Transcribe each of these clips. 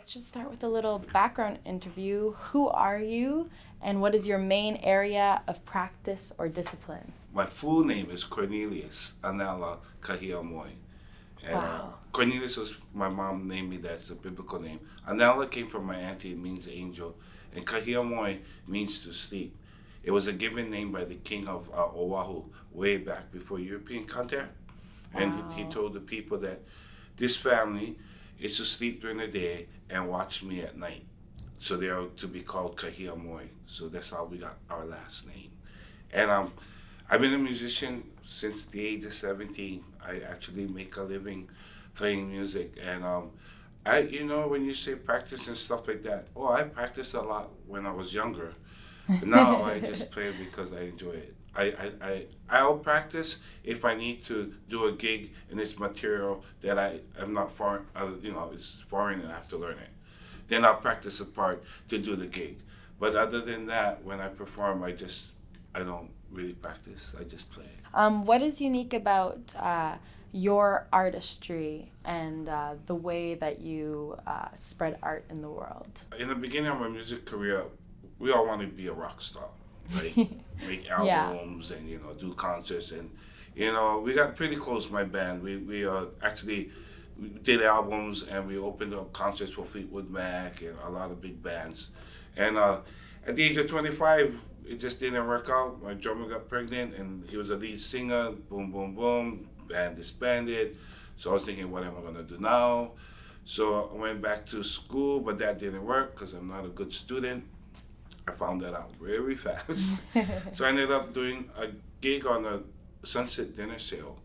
let's just start with a little background interview. Who are you, and what is your main area of practice or discipline? My full name is Cornelius Anela Kahiamoe. And Wow. Cornelius was my mom named me that. It's a biblical name. Anela came from my auntie. It means angel. And Kahiamoe means to sleep. It was a given name by the king of Oahu way back before European contact. And he Wow. told the people that this family is to sleep during the day and watch me at night. So they are to be called Kahiamoe. So that's how we got our last name. And I've been a musician since the age of 17. I actually make a living playing music. And when you say practice and stuff like that, I practiced a lot when I was younger. But now I just play because I enjoy it. I'll practice if I need to do a gig and it's material that I am not foreign, it's foreign and I have to learn it. Then I'll practice a part to do the gig. But other than that, when I perform, I don't really practice. I just play. What is unique about your artistry and the way that you spread art in the world? In the beginning of my music career, we all want to be a rock star, right? Make Yeah. albums and do concerts, and we got pretty close. My band, we actually we did albums and we opened up concerts for Fleetwood Mac and a lot of big bands. And at the age of 25, it just didn't work out. My drummer got pregnant and he was a lead singer. Boom, boom, boom. Band disbanded. So I was thinking, what am I gonna do now? So I went back to school, but that didn't work because I'm not a good student. I found that out very fast. So I ended up doing a gig on a sunset dinner sale.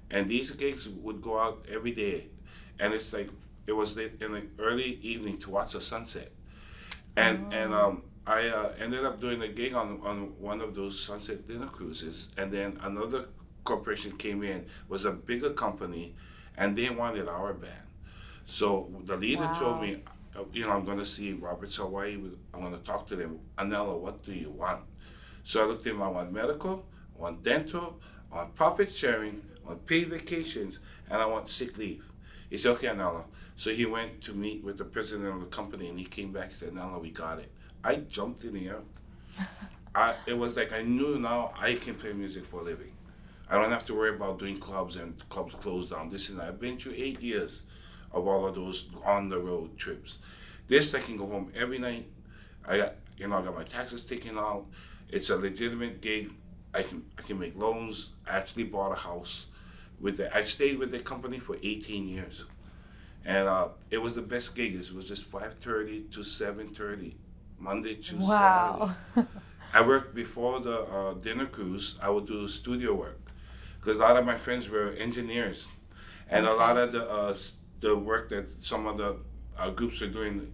And these gigs would go out every day. And it's like, it was in the early evening to watch the sunset. And I ended up doing a gig on one of those sunset dinner cruises. And then another corporation came in, was a bigger company, and they wanted our band. So the leader told Wow. me, I'm going to see Robert's Hawaii. I'm going to talk to them. Anela, what do you want? So I looked at him. I want medical, I want dental, I want profit sharing, I want paid vacations, and I want sick leave. He said, okay, Anela. So he went to meet with the president of the company, and he came back and said, Anela, we got it. I jumped in the air. It was like I knew now I can play music for a living. I don't have to worry about doing clubs and clubs closed down. This and that. I've been through 8 years of all of those on the road trips. This I can go home every night. I got my taxes taken out. It's a legitimate gig. I can make loans. I actually bought a house I stayed with the company for 18 years. And it was the best gig. It was just 5:30 to 7:30, Monday to Saturday. Wow. I worked before the dinner cruise. I would do studio work because a lot of my friends were engineers, and a lot Okay. of the work that some of the groups were doing,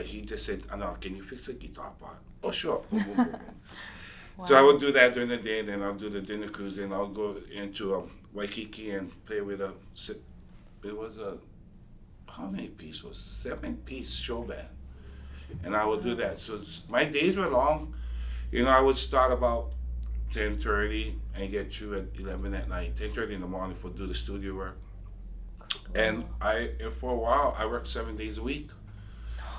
he just said, "Anna, can you fix the guitar part?" Oh, sure. Boom, boom, boom, boom. So I Wow. would do that during the day, then I'll do the dinner cruise, then I'll go into Waikiki and play with it was how many piece was 7-piece show band, and I would do Wow. that. So my days were long. I would start about 10:30 and get through at 11 at night. 10:30 in the morning for do the studio work, and Cool. for a while I worked 7 days a week.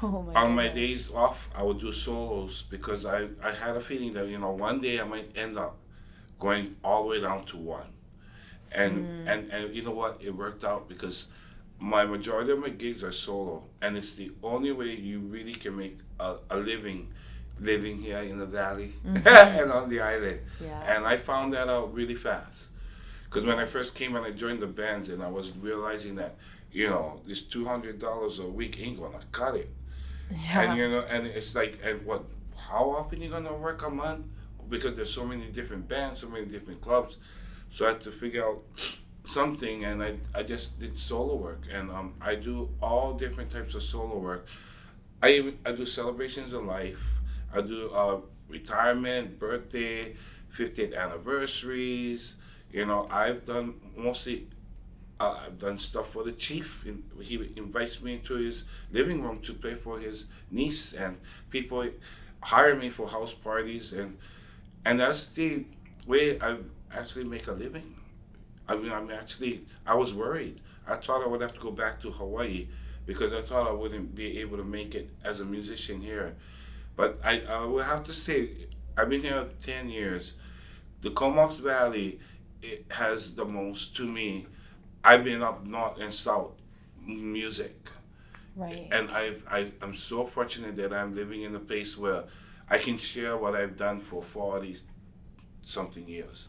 Oh my On my goodness. days off, I would do solos because I had a feeling that one day I might end up going all the way down to one. And you know what? It worked out because my majority of my gigs are solo, and it's the only way you really can make a living here in the valley and on the island. Yeah. And I found that out really fast because when I first came and I joined the bands, and I was realizing that this $200 a week ain't gonna cut it. And Yeah. and it's like, and what? How often you gonna work a month? Because there's so many different bands, so many different clubs. So I had to figure out something, and I just did solo work, and I do all different types of solo work. I do celebrations of life. I do retirement, birthday, 50th anniversaries. I've done mostly. I've done stuff for the chief. He invites me into his living room to play for his niece, and people hire me for house parties, and that's the way I actually make a living. I mean, I was worried. I thought I would have to go back to Hawaii because I thought I wouldn't be able to make it as a musician here. But I will have to say, I've been here 10 years. The Comox Valley, it has the most, to me. I've been up north and south music. Right. And I'm so fortunate that I'm living in a place where I can share what I've done for 40 something years.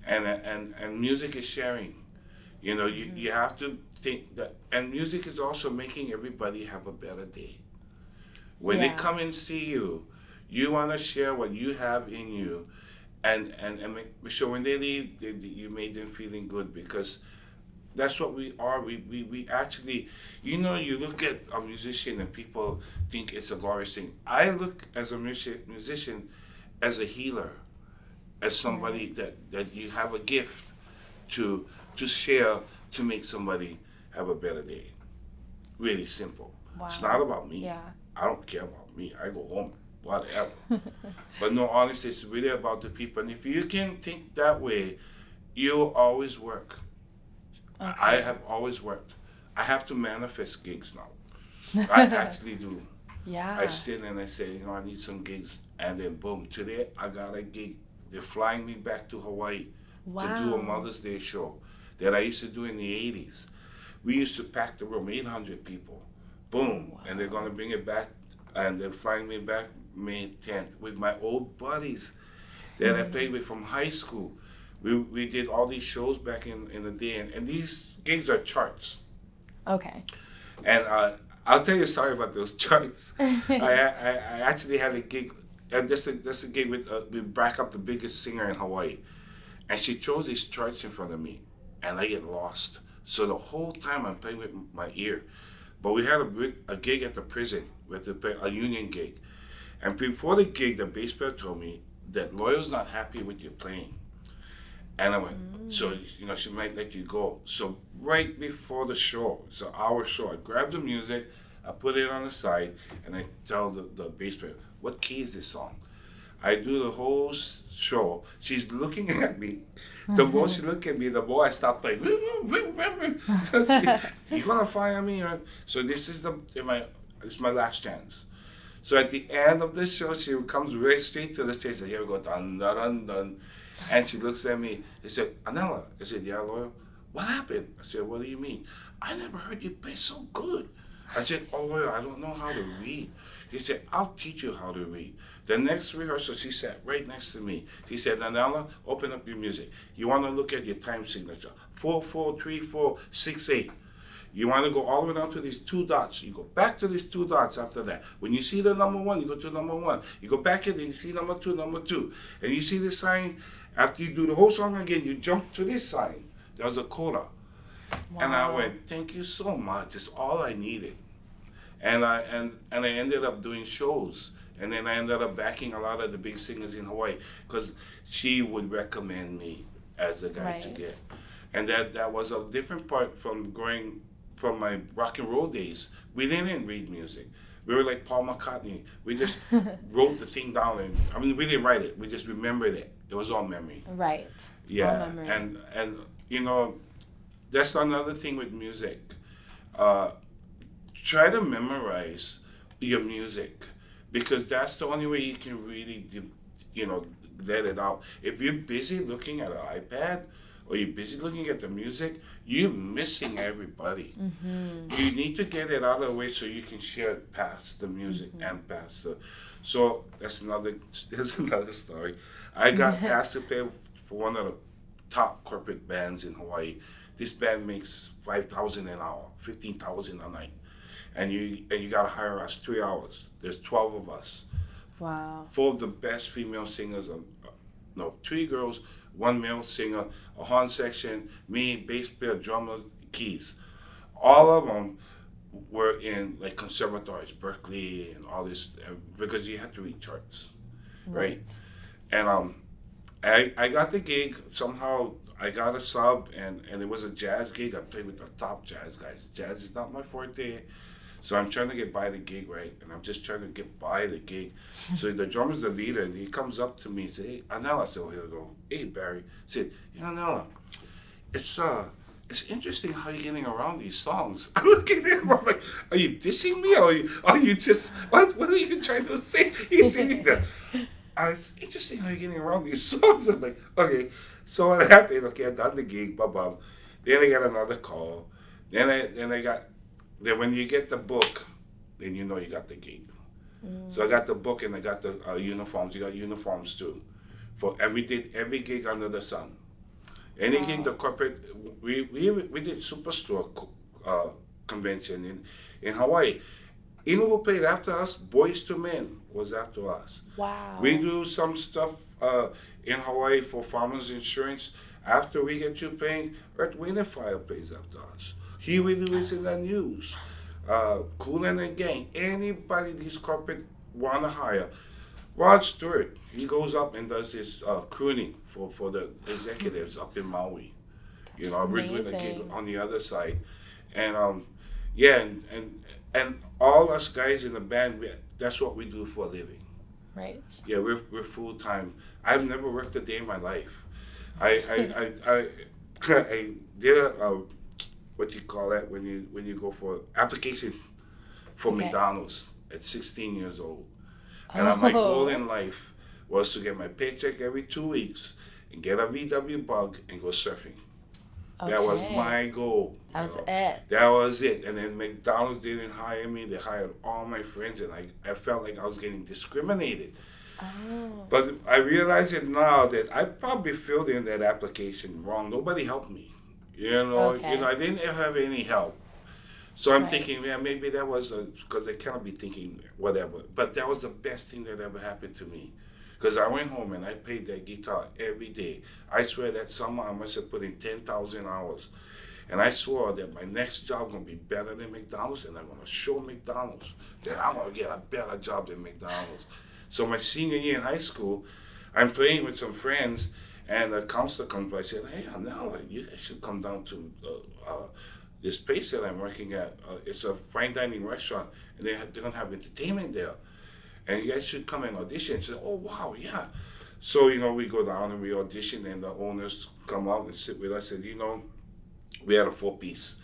And music is sharing. You know, you have to think that, and music is also making everybody have a better day. When they Yeah. come and see you, you want to share what you have in you, and make sure when they leave, you made them feeling good, because that's what we are. We actually, you look at a musician and people think it's a glorious thing. I look as a musician as a healer, as somebody Right. that you have a gift to share, to make somebody have a better day. Really simple. It's not Wow. about me. Yeah. I don't care about me. I go home, whatever. But no, honestly, it's really about the people. And if you can think that way, you'll always work. I Okay. have always worked. I have to manifest gigs now. I actually do. I Yeah. sit and I say, I need some gigs. And then boom, today I got a gig. They're flying me back to Hawaii to do a Wow. Mother's Day show that I used to do in the 80s. We used to pack the room, 800 people. Boom. And they're going to Wow. bring it back. And they're flying me back May 10th with my old buddies that I played with from high school. We did all these shows back in the day. And these gigs are charts. Okay. And I'll tell you a story about those charts. I actually had a gig. That's a gig with Back Up, the biggest singer in Hawaii. And she chose these charts in front of me. And I get lost. So the whole time I'm playing with my ear. But we had a gig at the prison. We had to play a union gig. And before the gig, the bass player told me that Loyal's not happy with your playing. And I went, so, she might let you go. So right before the show, it's an hour show, I grabbed the music, I put it on the side, and I tell the bass player, what key is this song? I do the whole show. She's looking at me. The more she look at me, the more I stop playing. So you gonna fire me? So this is my last chance. So at the end of the show, she comes right straight to the stage. And here we go, dun dun dun dun. And she looks at me. She said, Anela. I said, yeah, Loyal. What happened? I said, what do you mean? I never heard you play so good. I said, oh, Loyal, I don't know how to read. She said, I'll teach you how to read. The next rehearsal, she sat right next to me. She said, Anela, open up your music. You want to look at your time signature. 4, 4, 3, 4, 6, 8. You want to go all the way down to these two dots. You go back to these two dots after that. When you see the number 1, you go to number 1. You go back in and you see number 2, number 2. And you see this sign. After you do the whole song again, you jump to this sign. There was a coda. And I Wow. went, thank you so much. It's all I needed. And I ended up doing shows. And then I ended up backing a lot of the big singers in Hawaii because she would recommend me as the guy to Right. get. And that was a different part from going from my rock and roll days. We didn't read music. We were like Paul McCartney. We just wrote the thing down, and we didn't write it. We just remembered it. It was all memory. Right. All Yeah, memory. and that's another thing with music. Uh, Try to memorize your music, because that's the only way you can really, let it out. If you're busy looking at an iPad or you're busy looking at the music, you're missing everybody. You need to get it out of the way so you can share it past the music and past the. So that's another story. I got asked to play for one of the top corporate bands in Hawaii. This band makes 5,000 an hour, 15,000 a night, and you gotta hire us 3 hours. There's 12 of us, Wow. 4 of the best female singers. No, 3 girls, 1 male singer, a horn section, me, bass player, drummer, keys. All of them were in like conservatories, Berkeley, and all this, because you had to read charts, right? Right. And I got the gig somehow. I got a sub, and it was a jazz gig. I played with the top jazz guys. Jazz is not my forte, so I'm trying to get by the gig, right? And I'm just trying to get by the gig. So the drummer's the leader, and he comes up to me and says, "Hey, Anela." So he'll go, "Hey, Barry." I said, "Yeah, Anela, it's it's interesting how you're getting around these songs. I'm looking at him, I'm like, are you dissing me or are you just, what are you trying to say? He's sitting there. It's interesting how you're getting around these songs. I'm like, okay. So what happened, okay, I done the gig, blah. Then I got another call. Then when you get the book, then you know you got the gig. So I got the book and I got the uniforms. You got uniforms too. And we did every gig under the sun. Any gig the corporate, we did Superstore convention in Hawaii. You know who played after us? Boys to Men was after us. Wow. We do some stuff in Hawaii for Farmers Insurance. After we get you playing, Earth, Wind and Fire plays after us. Huey Lewis in the News. Kool and the Gang. Anybody these corporate want to hire. Rod Stewart, he goes up and does his crooning for the executives up in Maui. You know, we're doing a gig on the other side. And yeah, and all us guys in the band, that's what we do for a living. Right. Yeah, we're full time. I've never worked a day in my life. I did a what you call that when you go for application for McDonald's at 16 years old, and my goal in life was to get my paycheck every 2 weeks and get a VW Bug and go surfing. Okay. That was my goal. That was it. That was it. And then McDonald's didn't hire me. They hired all my friends, and I felt like I was getting discriminated. Oh. But I realize it now that I probably filled in that application wrong. Nobody helped me. You know, I didn't have any help. So I'm thinking, yeah, maybe that was because I cannot be thinking whatever. But that was the best thing that ever happened to me. Because I went home and I played that guitar every day. I swear that summer I must have put in 10,000 hours. And I swore that my next job going to be better than McDonald's, and I'm going to show McDonald's that I'm going to get a better job than McDonald's. So my senior year in high school, I'm playing with some friends, and a counselor comes by and said, hey, Anela, you guys should come down to this place that I'm working at. It's a fine dining restaurant, and they're going to have entertainment there. And you guys should come and audition. She said, oh, wow, yeah. So, we go down and we audition, and the owners come out and sit with us. And, we had a 4-piece.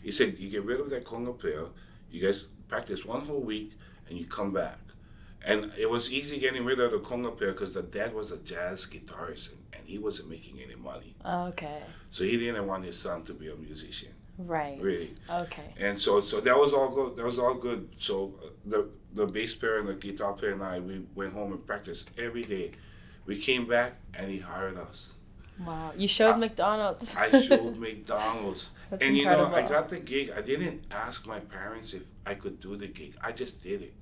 He said, you get rid of that conga player, you guys practice one whole week, and you come back. And it was easy getting rid of the conga player because the dad was a jazz guitarist, and he wasn't making any money. Okay. So he didn't want his son to be a musician. Right. Really. Okay. And so that was all good. That was all good. So the bass player and the guitar player and I, we went home and practiced every day. We came back and he hired us. Wow. You showed McDonald's. I showed McDonald's. That's and incredible. I got the gig. I didn't ask my parents if I could do the gig. I just did it.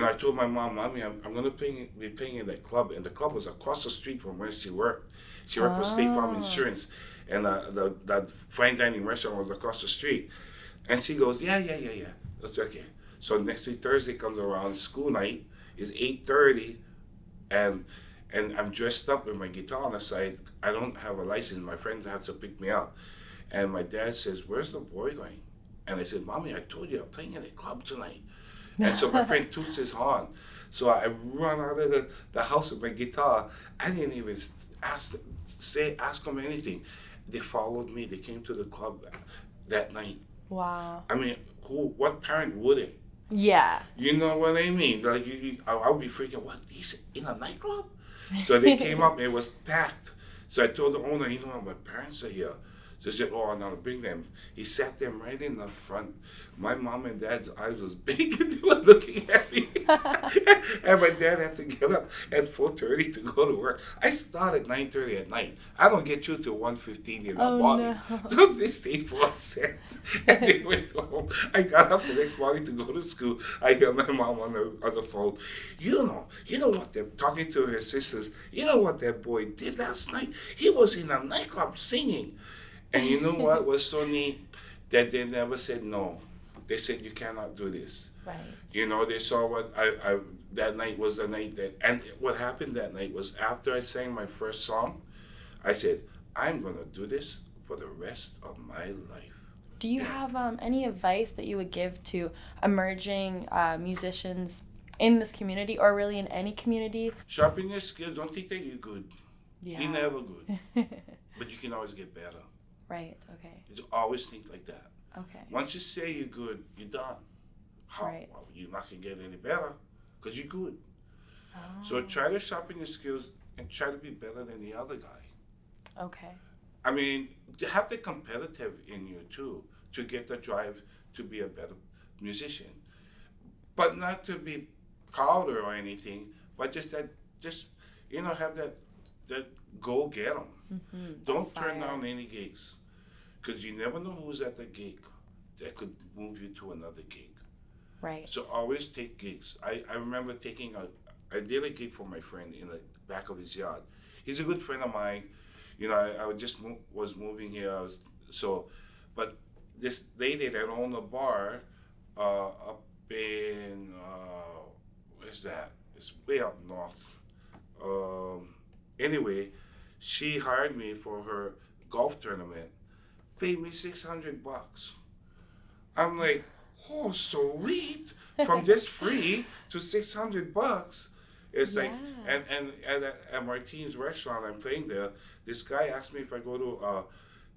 I told my mom, Mommy, I'm going to be playing in that club. And the club was across the street from where she worked. She worked for State Farm Insurance. And the fine dining restaurant was across the street. And she goes, yeah. That's okay. So next week, Thursday comes around, school night is 8:30, and I'm dressed up with my guitar on the side. I don't have a license. My friend had to pick me up. And my dad says, where's the boy going? And I said, Mommy, I told you I'm playing in a club tonight. And so my friend toots his horn. So I run out of the house with my guitar. I didn't even ask them anything. They followed me. They came to the club that night. Wow. I mean, what parent wouldn't? Yeah. You know what I mean? Like I would be freaking, what, he's in a nightclub? So they came up and it was packed. So I told the owner, my parents are here. So he said, oh, I'm gonna bring them. He sat them right in the front. My mom and dad's eyes was big and they were looking at me. And my dad had to get up at 4:30 to go to work. I start at 9:30 at night. I don't get you till 1:15 in the morning. No. So they stayed for a set and they went home. I got up the next morning to go to school. I hear my mom on the phone. You know what they're talking to her sisters. You know what that boy did last night? He was in a nightclub singing. And you know what was so neat? That they never said no. They said, you cannot do this. Right. They saw what I that night was the night that, and what happened that night was after I sang my first song, I said, I'm going to do this for the rest of my life. Do you have any advice that you would give to emerging musicians in this community or really in any community? Sharpen your skills. Don't think that you're good. Yeah. You're never good. But you can always get better. Right. Okay. You always think like that. Okay. Once you say you're good, you're done. How? Right. Well, you're not going to get any better because you're good. Oh. So try to sharpen your skills and try to be better than the other guy. Okay. I mean, to have the competitive in you too, to get the drive to be a better musician, but not to be prouder or anything, but just have that go get them. Mm-hmm. Don't turn down any gigs, because you never know who's at the gig that could move you to another gig. Right. So always take gigs. I remember I did a gig for my friend in the back of his yard. He's a good friend of mine. I was moving here. But this lady that owned a bar up in, where's that? It's way up north. Anyway, she hired me for her golf tournament. Paid me $600. I'm like, oh, sweet! From just free to $600. It's like, and at Martine's restaurant, I'm playing there. This guy asked me if I go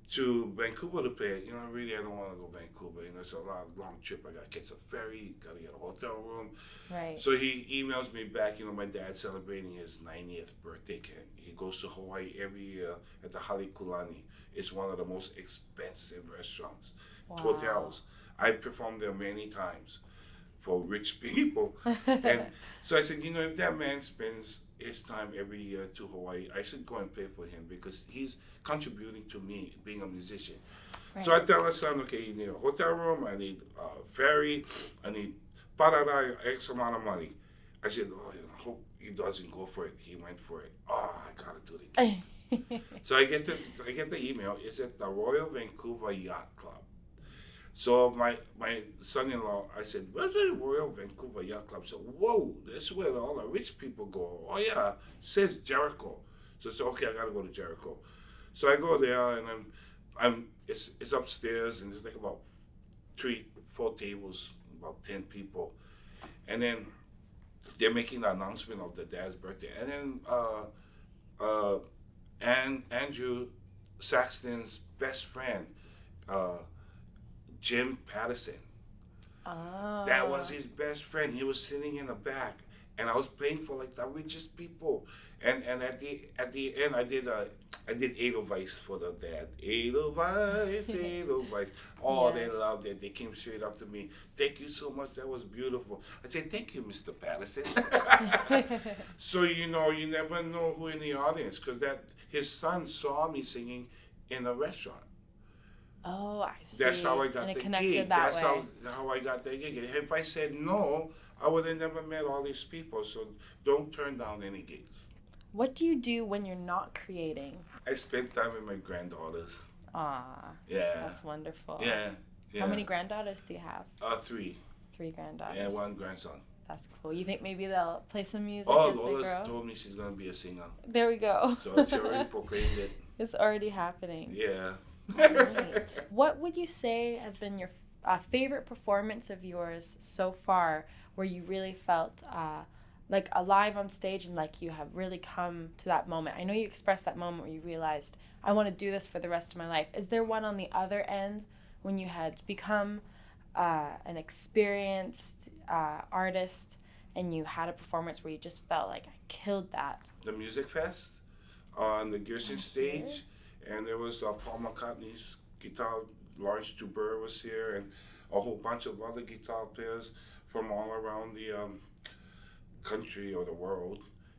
to Vancouver to play. Really, I don't want to go to Vancouver. It's a long trip. I got to catch a ferry, got to get a hotel room. Right. So he emails me back. My dad's celebrating his 90th birthday. He goes to Hawaii every year at the Halekulani. It's one of the most expensive restaurants, hotels. I performed there many times for rich people. And so I said, if that man spends his time every year to Hawaii, I should go and play for him because he's contributing to me being a musician. Right. So I tell my son, okay, you need a hotel room, I need a ferry, I need X amount of money. I said, I hope he doesn't go for it. He went for it. Oh, I gotta do it again. So I get the email. It's at the Royal Vancouver Yacht Club. So my son-in-law, I said, where's the Royal Vancouver Yacht Club? So, whoa, that's where all the rich people go. Oh yeah, it says Jericho. So I said, okay, I gotta go to Jericho. So I go there and it's upstairs and there's like about 3-4 tables, about 10 people. And then they're making the announcement of the dad's birthday. And then Andrew Saxton's best friend, Jim Patterson. Oh. That was his best friend. He was sitting in the back, and I was playing for like the richest people. And at the end, I did Edelweiss for the dad. Edelweiss, Edelweiss. Oh, yes. They loved it. They came straight up to me. Thank you so much. That was beautiful. I said, thank you, Mr. Patterson. So you never know who in the audience, because his son saw me singing in a restaurant. Oh, I see. That's how I got the gig. That's way. how I got the gig. If I said no, I would have never met all these people. So don't turn down any gigs. What do you do when you're not creating? I spend time with my granddaughters. Ah. Yeah. That's wonderful. Yeah. How many granddaughters do you have? 3. 3 granddaughters. And 1 grandson. That's cool. You think maybe they'll play some music as Lola's they grow? Told me she's going to be a singer. There we go. So she already proclaimed it. It's already happening. Yeah. Right. What would you say has been your favorite performance of yours so far, where you really felt like alive on stage and like you have really come to that moment? I know you expressed that moment where you realized, I want to do this for the rest of my life. Is there one on the other end when you had become an experienced artist and you had a performance where you just felt like, I killed that? The Musicfest on the Gerson stage. And there was Paul McCartney's guitar, Lawrence Joubert was here, and a whole bunch of other guitar players from all around the country or the world.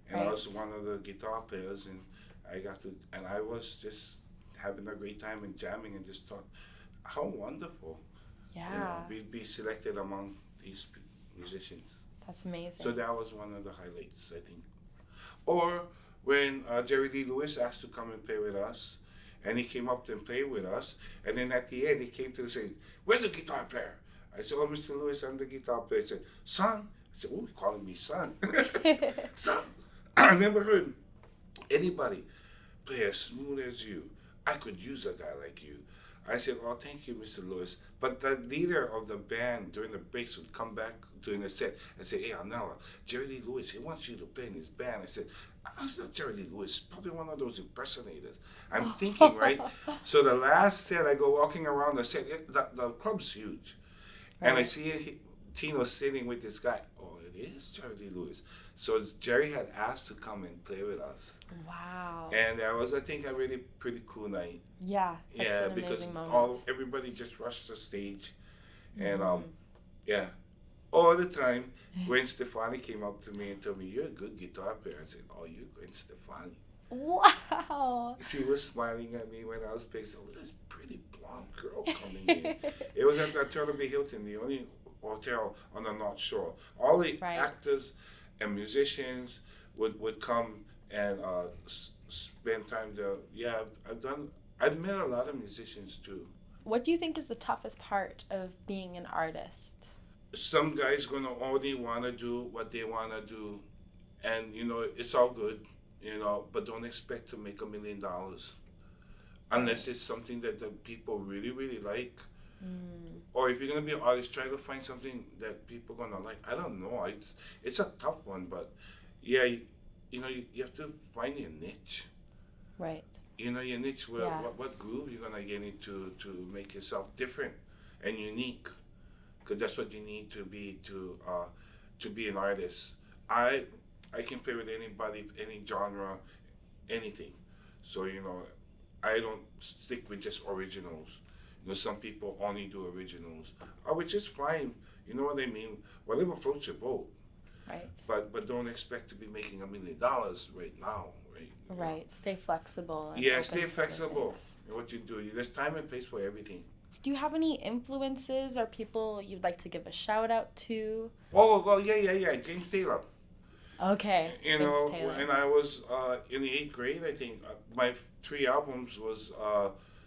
And I was one of the guitar players, and I was just having a great time and jamming and just thought, how wonderful. Yeah. We'd be selected among these musicians. That's amazing. So that was one of the highlights, I think. Or when Jerry Lee Lewis asked to come and play with us, and he came up and played with us, and then at the end he came to the stage, where's the guitar player? I said, oh, Mr. Lewis, I'm the guitar player. He said, son? I said, oh, he's calling me son. Son, I never heard anybody play as smooth as you. I could use a guy like you. I said, "Oh, thank you, Mr. Lewis." But the leader of the band during the breaks would come back during the set and say, "Hey, Anela, Jerry Lee Lewis, he wants you to play in his band." I said, "It's not Jerry Lee Lewis. It's probably one of those impersonators." I'm thinking, right? So the last set, I go walking around the set. The club's huge, and I see Tino sitting with this guy. Oh, it is Jerry Lee Lewis. So Jerry had asked to come and play with us. Wow. And that was, I think, a really pretty cool night. Yeah, that's Yeah, an because amazing moment. everybody just rushed the stage, and yeah, all the time. Gwen Stefani came up to me and told me, "You're a good guitar player." I said, "Oh, you're Gwen Stefani." Wow. She was smiling at me when I was playing. So this pretty blonde girl coming in. It was at the Turtleby Hilton, the only hotel on the North Shore. All the actors and musicians would come and spend time there. Yeah, I've met a lot of musicians too. What do you think is the toughest part of being an artist? Some guys gonna only wanna do what they wanna do, and it's all good, but don't expect to make $1 million unless it's something that the people really really like. Or if you're gonna be an artist, try to find something that people gonna like. I don't know. It's a tough one, but yeah, you have to find your niche. Right. Your niche. Where what groove you're gonna get into to make yourself different and unique, because that's what you need to be an artist. I can play with anybody, any genre, anything. So I don't stick with just originals. Some people only do originals, which is fine. You know what I mean? Whatever floats your boat. Right. But don't expect to be making $1 million right now, right? Right. Stay flexible. Yeah, stay flexible in what you do. There's time and place for everything. Do you have any influences or people you'd like to give a shout out to? Oh, well, yeah. James Taylor. Okay. James Taylor. When I was in the 8th grade, I think my 3 albums was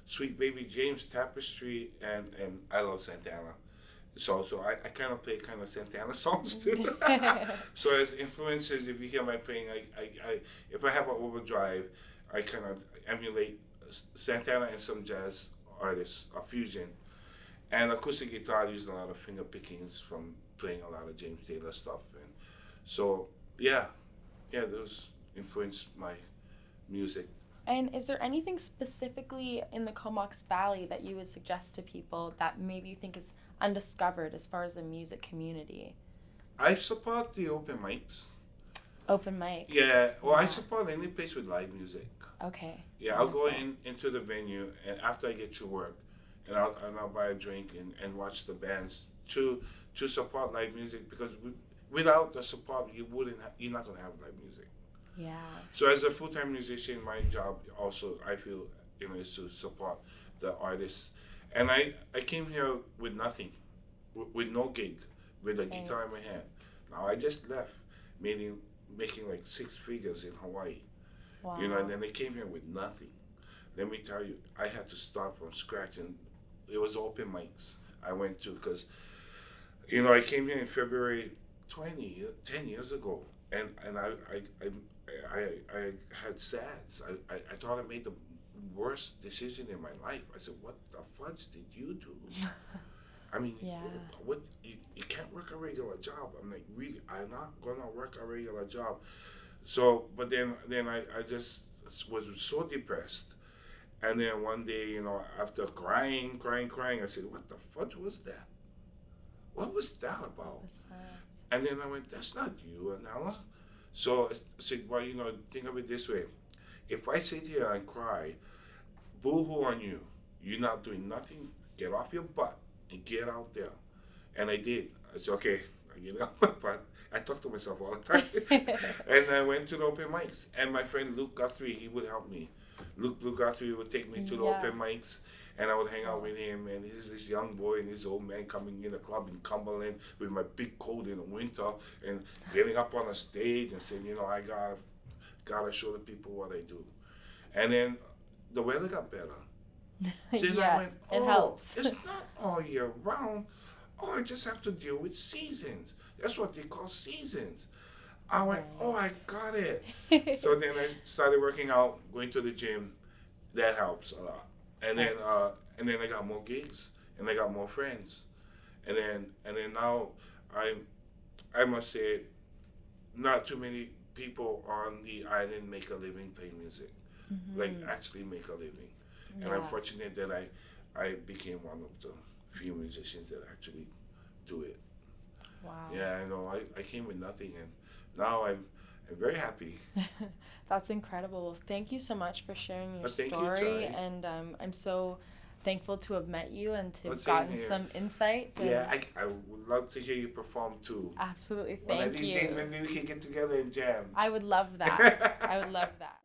Sweet Baby James, Tapestry, and I Love Santana. So I kind of play kind of Santana songs too. So as influences, if you hear my playing, I if I have an overdrive, I kind of emulate Santana and some jazz artists, a fusion. And acoustic guitar, I use a lot of finger pickings from playing a lot of James Taylor stuff. And so yeah, those influenced my music. And is there anything specifically in the Comox Valley that you would suggest to people that maybe you think is undiscovered as far as the music community? I support the open mics. Open mics? Yeah, well, I support any place with live music. Okay. Yeah, I'll go into the venue, and after I get to work, and I'll buy a drink and watch the bands to support live music, because without the support, you're not gonna have live music. Yeah. So as a full-time musician, my job also, I feel, is to support the artists. And I came here with nothing, with no gig, with a guitar in my hand. Now I just left, making like 6 figures in Hawaii. Wow. And then I came here with nothing. Let me tell you, I had to start from scratch, and it was open mics I went to, because I came here in February 10 years ago, and I had SADS. I thought I made the worst decision in my life. I said, "What the fudge did you do?" I mean, what you can't work a regular job. I'm like, really, I'm not gonna work a regular job. So, but then I just was so depressed, and then one day, after crying, I said, "What the fudge was that? What was that about?" And then I went, "That's not you, Anela." So I said, "Well, think of it this way. If I sit here and cry, boo-hoo on you. You're not doing nothing. Get off your butt and get out there." And I did. I said, "Okay, I get off my butt." I talk to myself all the time. And I went to the open mics. And my friend Luke Guthrie, he would help me. Luke Guthrie would take me to the open mics, and I would hang out with him. And he's this young boy and this old man coming in the club in Cumberland with my big coat in the winter and getting up on a stage and saying, I gotta show the people what I do. And then the weather got better. Then I went, it helps. It's not all year round. I just have to deal with seasons. That's what they call seasons. I went, I got it. So then I started working out, going to the gym. That helps a lot. Right. And then I got more gigs, and I got more friends, and then now I'm I must say, not too many people on the island make a living playing music, like Mm-hmm. actually make a living, and I'm Yeah. fortunate that I became one of the few musicians that actually do it. Wow. Yeah, I know. I came with nothing, and now I'm very happy. That's incredible. Well, thank you so much for sharing your But thank you, story, Joy. and I'm so thankful to have met you and to Well, have same gotten here. some insight. Yeah, And I would love to hear you perform too. absolutely, One of thank these days, you. maybe we can get together and jam. I would love that. I would love that.